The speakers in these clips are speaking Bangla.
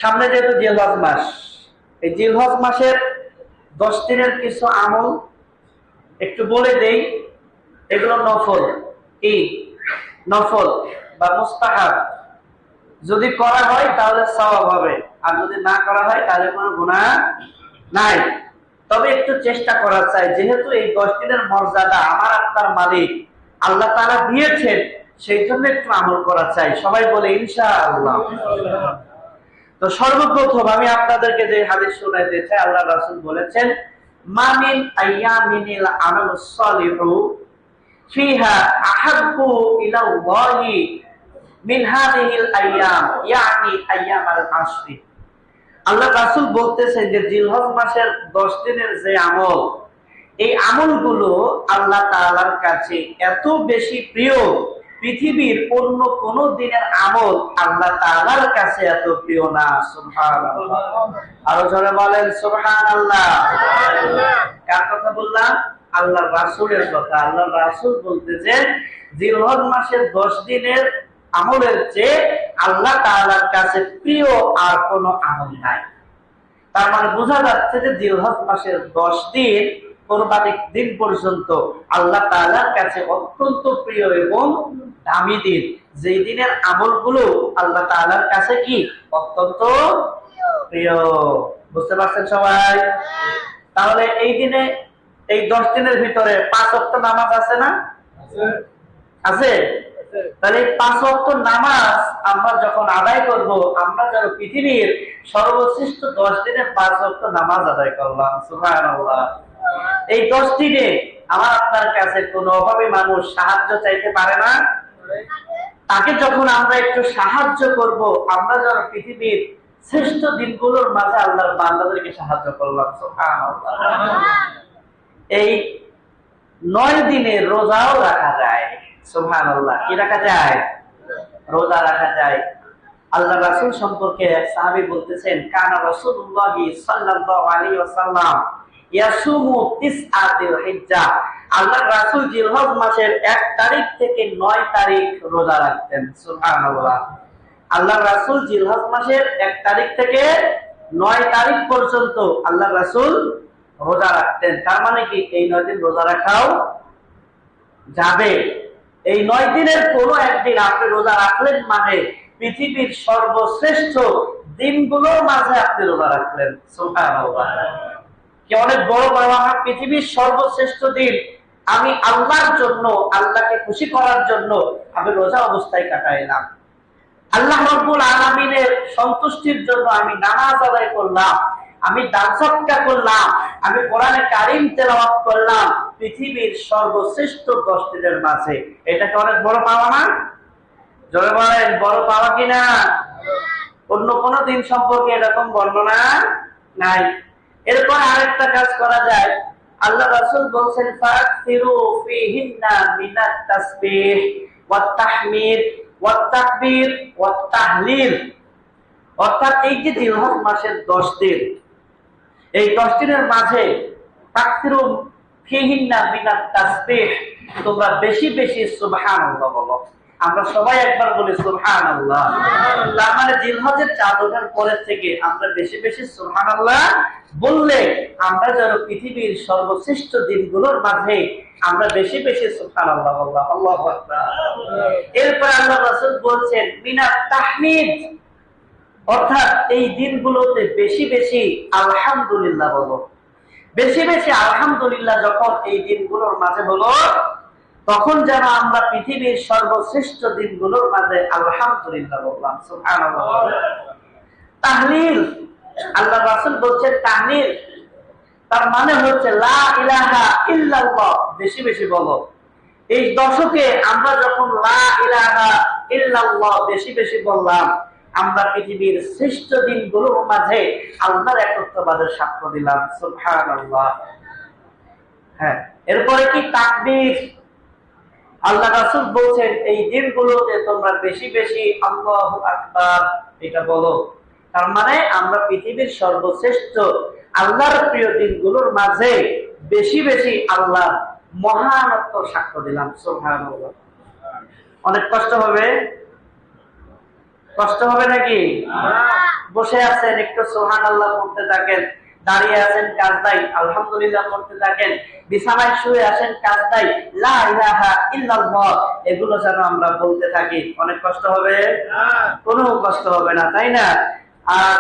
সামনে যেহেতু জিলহজ মাস, এই জিলহজ মাসের 10 দিনের কিছু আমল একটু বলে দেই। এগুলো নফল, কি নফল বা মুস্তাহাব। যদি করা হয় তাহলে সওয়াব হবে, আর যদি না করা হয় তাহলে কোনো গুনাহ নাই। তবে একটু চেষ্টা করা চাই, যেহেতু এই 10 দিনের মর্যাদা আমার আপনার মালিক আল্লাহ তাআলা দিয়েছেন, সেই জন্য একটু আমল করা চাই। সবাই বলে ইনশাআল্লাহ। তো সর্বপ্রথম আমি আপনাদেরকে যে হাদিস শোনাইতে চাই, আল্লাহ রাসূল বলেছেন, মামিন আইয়ামিনিল আমালুস সালিহু ফিহা আহাব্বু ইলাল্লাহি মিন হাযিহিল আইয়াম, ইয়ানি আইয়ামাল আশরি। আল্লাহ রাসূল বলতেছেন যে জিলহজ মাসের 10 দিনের যে আমল, এই আমলগুলো আল্লাহ তাআলার কাছে এত বেশি প্রিয়, পৃথিবীর অন্য কোন দিনের আমল আল্লাহ তাআলার কাছে এত প্রিয় না। সুবহানাল্লাহ। আরো জোরে বলেন সুবহানাল্লাহ। কার কথা বললাম? আল্লাহর রাসূলের কথা। আল্লাহর রাসূল বলতেছেন জিলহজ মাসের 10 দিনের আমলের চেয়ে আল্লাহ তাআলার কাছে প্রিয় আর কোন আমল নাই। তার মানে বোঝা যাচ্ছে যে জিলহজ মাসের 10 দিন কোরবানির দিন পর্যন্ত আল্লাহ তাআলার কাছে অত্যন্ত প্রিয় এবং দামি দিন, যেই দিনের আমলগুলো আল্লাহ তাআলার কাছে কি অত্যন্ত প্রিয়। বুঝতে পারছেন সবাই? তাহলে এই দিনে, এই 10 দিনের ভিতরে 5 ওয়াক্ত নামাজ আছে না? আছে। তাহলে 5 ওয়াক্ত নামাজ আমরা যখন আদায় করব, আমরা যেন পৃথিবীর সর্বশ্রেষ্ঠ 10 দিনে 5 ওয়াক্ত নামাজ আদায় করলাম। সুবহানাল্লাহ। এই 10 দিনে আমার আপনার কাছে কোনো অভাবী মানুষ সাহায্য চাইতে পারে না? তাকে যখন আমরা একটু সাহায্য করব, আমরা যেন পৃথিবীর শ্রেষ্ঠ দিনগুলোর মাঝে আল্লাহর বান্দাদেরকে সাহায্য করলাম। সুবহানাল্লাহ। এই 9 দিনে রোজাও রাখা যায়। সুবহানাল্লাহ। কি রাখা যায়? রোজা রাখা যায়। আল্লাহ রাসূল সম্পর্কে এক সাহাবী বলতেছেন, কানা রাসূলুল্লাহ সাল্লাল্লাহু আলাইহি ওয়াসাল্লাম ইয়াসুমু তিসআতিল হিজ্জা। আল্লাহ রাসূল জিলহজ মাসের 1 তারিখ থেকে 9 তারিখ রোজা রাখতেন। সুবহানাল্লাহ। আল্লাহ রাসূল জিলহজ মাসের 1 তারিখ থেকে 9 তারিখ পর্যন্ত আল্লাহ রাসূল রোজা রাখতেন। তার মানে কি এই 9 দিন রোজা রাখাও যাবে। এই 9 দিনের কোনো একদিন আপনি রোজা রাখলেন মানে পৃথিবীর সর্বশ্রেষ্ঠ দিনগুলোর মাঝে আপনি রোজা রাখলেন। সুবহানাল্লাহ। কি অনেক বড় পাওয়া! পৃথিবীর সর্বশ্রেষ্ঠ দিন আমি আল্লাহর জন্য, আল্লাহকে খুশি করার জন্য আমি রোজা অবস্থায় কাটাইলাম। আল্লাহ রাব্বুল আলামিনের সন্তুষ্টির জন্য আমি নামাজ আদায় করলাম, আমি দান সদকা করলাম, আমি কোরআনে কারীম তেলাওয়াত করলাম পৃথিবীর সর্বশ্রেষ্ঠ 10 দিনের মাঝে। এটা কি অনেক বড় পাওয়া না? জোরে বলেন, বড় পাওয়া কিনা? অন্য কোন দিন সম্পর্কে এরকম বর্ণনা নাই। এরপর আরেকটা কাজ করা যায়। আল্লাহ রাসূল বলেছেন, ফাকসিরু ফিহিন্না মিনাত তাসবিহ ওয়াত তাহমিদ ওয়াত তাকবীর ওয়াত তাহলিল। অর্থাৎ এই যে জিলহজ মাসের 10 দিন, এই 10 দিনের মাঝে ফাকসিরু ফিহিন্না মিনাত তাসবিহ, তোমরা বেশি বেশি সুবহানাল্লাহ বলো। আমরা সবাই একবার বলি সুবহানাল্লাহ। তার মানে জিলহজের 4 দিনের পরের থেকে আমরা বেশি বেশি সুবহানাল্লাহ বললে আমরা যেন পৃথিবীর সর্বশ্রেষ্ঠ দিনগুলোর মাঝে আমরা বেশি বেশি সুবহানাল্লাহ বললাম। আল্লাহু আকবার। এরপর আল্লাহ রাসূল বলছেন মিনাত তাহমিদ, অর্থাৎ এই দিনগুলোতে বেশি বেশি আলহামদুলিল্লাহ বলো। বেশি বেশি আলহামদুলিল্লাহ যখন এই দিনগুলোর মাঝে বলো, তখন যেন আমরা পৃথিবীর সর্বশ্রেষ্ঠ দিনগুলোর মাঝে আলহামদুলিল্লাহ বললাম। সুবহানাল্লাহ। তাহলিল, আল্লাহ রাসূল বলছেন তাহলিল, তার মানে হচ্ছে লা ইলাহা ইল্লাল্লাহ, বেশি বেশি বলো। এই দশকে আমরা যখন লা ইলাহা ইল্লাল্লাহ বেশি বেশি বললাম, আমরা পৃথিবীর শ্রেষ্ঠ দিনগুলোর মাঝে আল্লাহর একত্ববাদের সাক্ষ্য দিলাম। সুবহানাল্লাহ। হ্যাঁ, এরপরে কি তাকবীর। আল্লাহ রাসূল বলছেন এই দিনগুলোতে তোমরা বেশি বেশি আল্লাহু আকবার এটা বলো। তার মানে আমরা পৃথিবীর সর্বশ্রেষ্ঠ আল্লাহর প্রিয় দিনগুলোর মাঝে বেশি বেশি আল্লাহর মহানত্ব সাক্ষ্য দিলাম। সুবহানাল্লাহ। অনেক কষ্ট হবে, কষ্ট হবে নাকি? বসে আছেন, একটু সুবহানাল্লাহ পড়তে থাকেন। দাঁড়িয়ে আছেন, কাজ নাই, আলহামদুলিল্লাহ পড়তে থাকেন। বিছানায় শুয়ে আছেন, কাজ নাই, লা ইলাহা ইল্লাল্লাহ এগুলো যেন আমরা বলতে থাকি। অনেক কষ্ট হবে? কোনো কষ্ট হবে না, তাই না? আর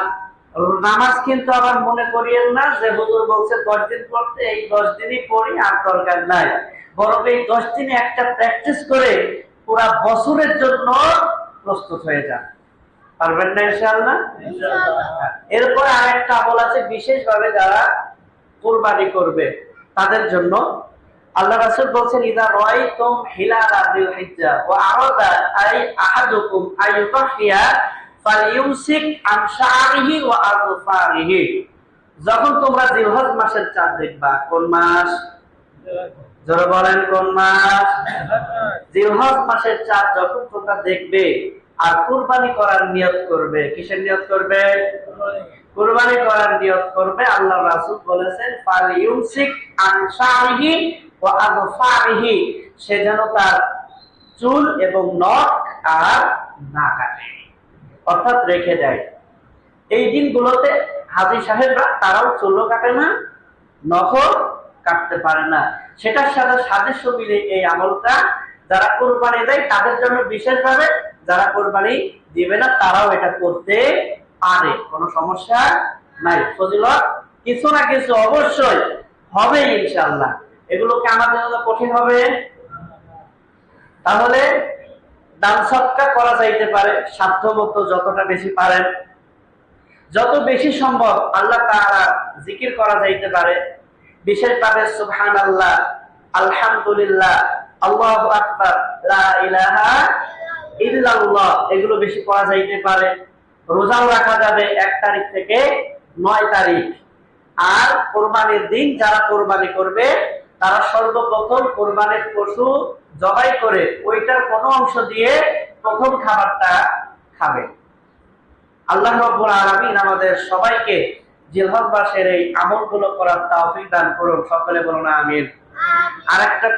নামাজ কিন্তু আবার মনে করিয়েন না যে হুজুর বলছে 10 দিন পড়তে, এই 10 দিনই পড়ি, আর দরকার নাই। বরং এই 10 দিনে একটা প্র্যাকটিস করে পুরা বছরের জন্য প্রস্তুত হয়ে যান। পারবেন না ইনশাআল্লাহ? এরপর আরেকটা আমল আছে, বিশেষভাবে যারা কুরবানি করবে তাদের জন্য। আল্লাহ রাসূল বলছেন, ইদা রাআইতুম হিলালা যিল হিজ্জা ওয়া আরাদা আই আহাদুকুম আইয়ুতাহিয়া ফালিয়ুমসিক আন শা'রিহি ওয়া আযফারিহি। যখন তোমরা জিলহজ মাসের চাঁদ দেখবা, কোন মাস? জোরে বলেন, কোন মাস? জিলহজ মাসের চাঁদ যখন তোমরা দেখবে আর কুরবানি করার নিয়ত করবে। কিসের নিয়ত করবে? কুরবানি করার নিয়ত করবে। আল্লাহ রাসূল বলেছেন, ফালিয়ুমসিক আন শা'রিহি ওয়া আযফারিহি, সে যেন তার চুল এবং নখ আর না কাটে, অর্থাৎ রেখে দেয়। এই দিনগুলোতে হাজী সাহেবরা তারাও চুলও কাটে না, নখও কাটতে পারে না। সেটার সাথে সাদৃশ্য মিলে এই আমলটা যারা কোরবানি দেয় তাদের জন্য বিশেষভাবে, যারা কোরবানি দিবে না তারাও এটা করতে পারে, কোনো সমস্যা নাই। ফজিলত কিছু না কিছু অবশ্যই হবে ইনশাআল্লাহ। এগুলোকে আমাদের জন্য কঠিন হবে? তাহলে দান সদকা করা যাইতে পারে সাধ্যমতো, যতটা বেশি পারেন, যত বেশি সম্ভব আল্লাহ তাআলা জিকির করা যাইতে পারে। বিশেষভাবে সুবহানাল্লাহ, আলহামদুলিল্লাহ, আল্লাহু আকবার, লা ইলাহা ইল্লাল্লাহ এগুলো বেশি করা যাইতে পারে। রোজাও রাখা যাবে 1 তারিখ থেকে 9 তারিখ। আর কোরবানির দিন যারা কোরবানি করবে তারা সর্বপ্রথম কোরবানির পশু জবাই করে ওইটার কোনো অংশ দিয়ে প্রথম খাবারটা খাবে। আল্লাহ রাব্বুল আলামিন আমাদের সবাইকে জিলহজ মাসের এই আমলগুলো করার তৌফিক দান করুন। সকলে বলুন আমিন। আরেকটা